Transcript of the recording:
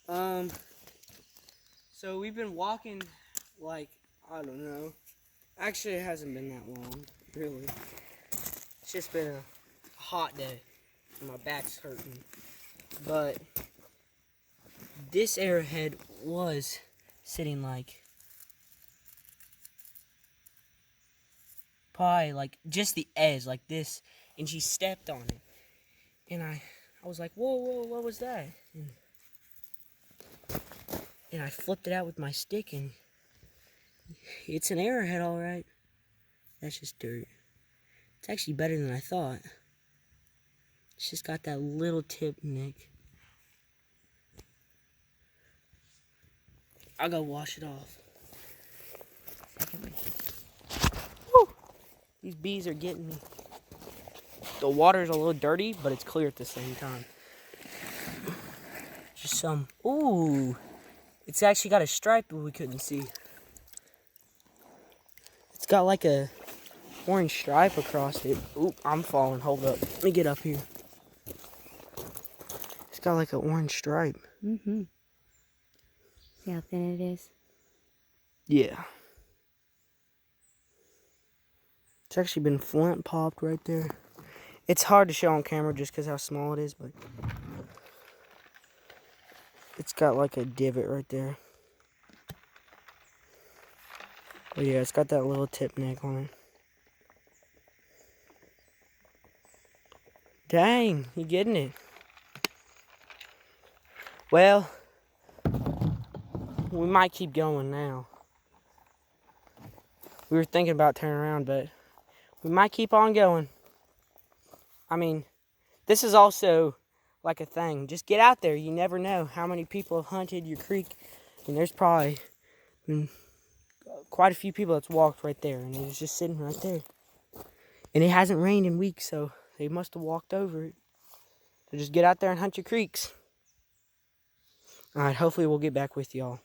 So we've been walking, like, I don't know. Actually, it hasn't been that long, really. It's just been a hot day, and my back's hurting. But this arrowhead was sitting like, probably like just the edge, like this, and she stepped on it. And I was like, whoa, what was that? And I flipped it out with my stick, and it's an arrowhead, all right. That's just dirt. It's actually better than I thought. It's just got that little tip nick. I'll go wash it off. Woo! These bees are getting me. The water's a little dirty, but it's clear at the same time. Just some. Ooh! It's actually got a stripe, but we couldn't see. It's got like a orange stripe across it. Oop, I'm falling. Hold up. Let me get up here. It's got like an orange stripe. Mm-hmm. See how thin it is? Yeah. It's actually been flint popped right there. It's hard to show on camera just because how small it is, but it's got like a divot right there. But yeah, it's got that little tip neck on it. Dang, you getting it? Well, we might keep going now. We were thinking about turning around, but we might keep on going. I mean, this is also like a thing. Just get out there. You never know how many people have hunted your creek. And there's probably been quite a few people that's walked right there. And it was just sitting right there. And it hasn't rained in weeks, so they must have walked over it. So just get out there and hunt your creeks. Alright, hopefully we'll get back with y'all.